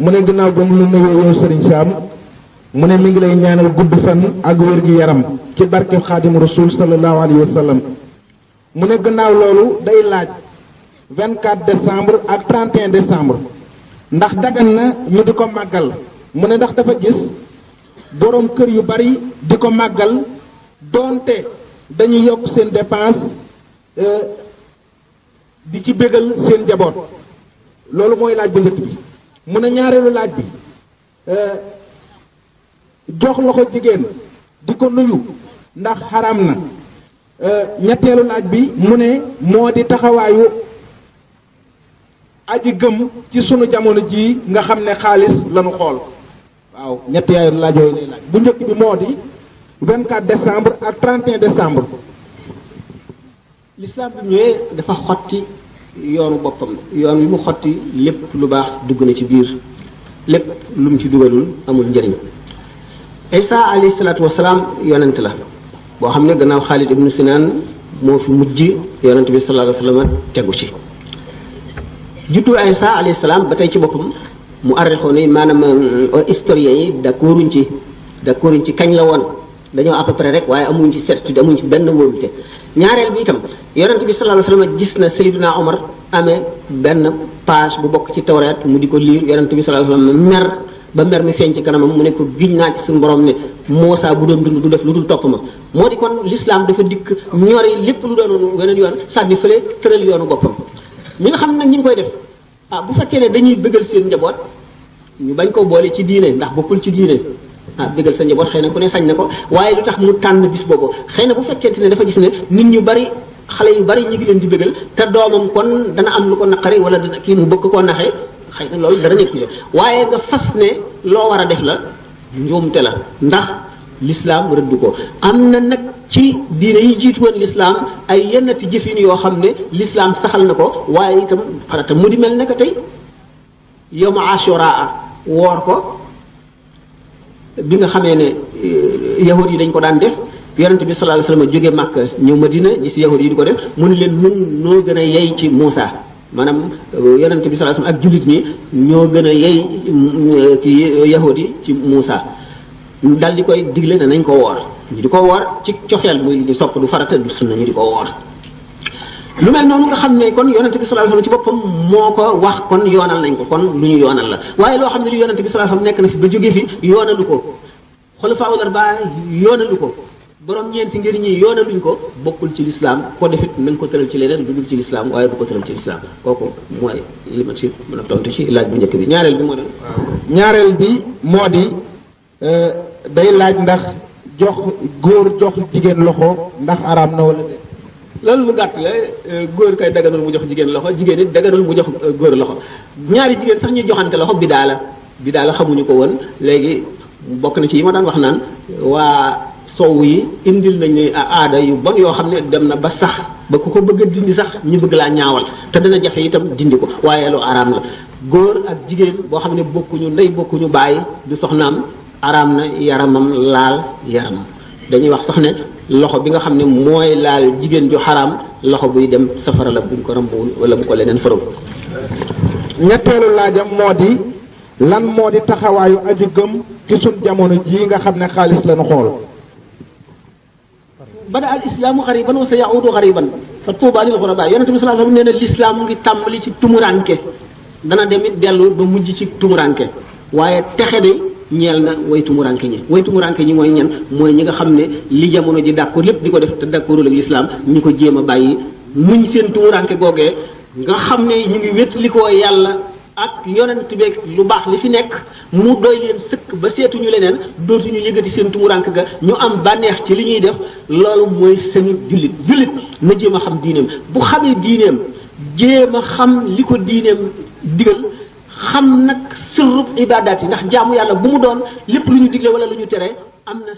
mu ne gannaaw ba mu lu nuyoo yow Serigne Sam mu ne mi ngi lay ñaanal gudd fan ak wér gi yaram ci barke Xaadimu Rasul sallallahu alayhi wa sallam. mu ne gannaaw loolu day laaj 24 décembre ak 31 décembre ndax dagan na ñu di ko màggal. mu ne ndax dafa gis boroom kër yu bari di ko màggal doonte dañuy yokk seen dépense di ci bégal seen njaboot. loolu mooy laaj bu njëkk bi. mu ne ñaareelu laaj bi jox loxo jigéen di ko nuyu ndax xaraam na. ñetteelu laaj bi mu ne moo di taxawaayu aji gëm ci sunu jamono jii nga xam ne xaalis lañu xool. waaw ñetti yaayu laaj yooyu lay laaj bu njëkk bi moo di 24 décembre ak 31 décembre. l'islam bi ñëwee dafa xotti yoonu boppam yoon wi mu xotti lépp lu baax dugg na ci biir lépp lu mu ci dugalul amul njëriñ. Isa alayhi salaatu wasalaam yonent la boo xam ne gannaaw Xaalid ibnu Sinaan moo fi mujj yonent bi sallallahu alayhi wa sallam tegu ci. juddu Isa alayhi salaam ba tey ci boppam mu arrêté ne maanaam historiens yi d'accorduñ ci kañ la woon dañoo à peu près rek waaye amuñ ci certitude amuñ ci benn wóolute. ñaareel bi itam yonent bi sallallahu alayhi wa sallam gis na Seydina Omar amee benn page bu bokk ci Tawreet mu di ko liir yonent bi sallallahu alayhi wa sallam mer ba mer mi feeñ ci kanamam mu ne ko giñ naa ci suñu borom ne Muusaa bu doon dund du def lu dul topp ma. moo di kon l'islam dafa dikk ñori lépp lu doon weneen yoon sànni fële tëral yoonu boppam. ñi nga xam nag ñi ngi koy def bu fekkee ne dañuy bëggal seen njaboot ñu bañ ko boole ci diine ndax bokkul ci diine bëggal sa njaboot xëy na ku ne sañ na ko waaye lu tax mu tànn bis boobu xëy na bu fekkente ne dafa gis ne nit ñu bari xale yu bari ñu ngi leen di bëggal te doomam kon dana am lu ko naqari wala dana kii mu bëgg koo naxee xëy na loolu dara nekk ci waaye nga fas ne loo war a def la njuumte la ndax l'islam rëdd ko. am na nag ci diine yi jiitu woon l'islam ay yennati jëfin yoo xam ne l'islam saxal na ko waaye itam farata mu di mel ne que tey yawmu Ashura woor ko bi nga xamee ne yahud yi dañ ko daan def yonent bi sallallahu alayhi wasallam jóge Makka ñëw Madina gis yahud yi di ko def mu ne leen nun noo gën a yey ci Muusa maanaam yonent bi sallallahu alayhi wasallam ak jullit ñi ñoo gën a yey ci yahud yi ci Muusa dal di koy digle ne nañ ko woor ñu di ko woor ci coxeel muy di sopp du farata du sunna ñu di ko woor. lu mel noonu nga xam ne kon yonent bi sallallahu alayhi wasallam ci boppam moo ko wax kon yoonal nañ ko kon lu ñu yoonal la waaye loo xam ne li yonent bi sallallahu alayhi wasallam nekk na fi ba jóge fi yoonalu ko xulafaa'ul arbaa yoonalu ko borom ñeenti ngir ñi yoonaluñ ko bokkul ci lislaam ko defit na nga ko tëral ci leneen du dul ci lislaam waaye du ko tëral ci lislaam kooku mooy li ma ci mën a tontu ci laaj bu njëkk bi ñaareel bi moo di. ñaareel bi moo di day laaj ndax jox góor jox jigéen loxo ndax araam na wala déet. loolu lu gàtt la góor kay daganul mu jox jigéen loxo jigéen it daganul mu jox góor loxo ñaari jigéen sax ñu joxante loxo bidaa la xamuñu ko woon léegi bokk na ci yi ma daan wax naan waa sowu yi indil nañ ne aada yu bon yoo xam ne dem na ba sax ba ku ko bëgg a dindi sax ñu bëgg laa ñaawal te dana jafe itam dindi ko waaye lu araam la góor ak jigéen boo xam ne bokkuñu ndey bokkuñu bàyyi du soxnaam araam na yaramam laal yaramam dañuy wax sax ne loxo bi nga xam ne mooy laal jigéen ju xaraam loxo buy dem safara la buñ ko rambuwul wala bu ko leneen faram. ñetteelu laajam moo di lan moo di taxawaayu aju gëm ci suñ jamono jii nga xam ne xaalis lañu xool. bada al islaamu xariban wa sa yaudu xariban fa tuuba lil xuraba yonent bi sallallahu alayhi wasallam nee na l'islam mu ngi tàmbali ci tumuranke dana demit dellu ba mujj ci tumuranke waaye texe de ñeel na way tumuranke ñi mooy ñan mooy ñi nga xam ne li jamono ji d'accord lépp di ko def te d'accordul ak l'islam ñu ko jéem a bàyyi muñ seen tumuranke googee nga xam ne ñu ngi wétlikoo yàlla ak yonent beeg lu baax li fi nekk mu doy leen sëkk ba seetuñu leneen dootuñu yëgati seen tumuranke ga ñu am bànneex ci li ñuy def loolu mooy sëñu jullit na jéem a xam diineem bu xamee diineem jéem a xam li ko diineem digal xam nag sirrub ibaadaat yi ndax jaamu yàlla bu mu doon lépp lu ñu digle wala lu ñu tere am na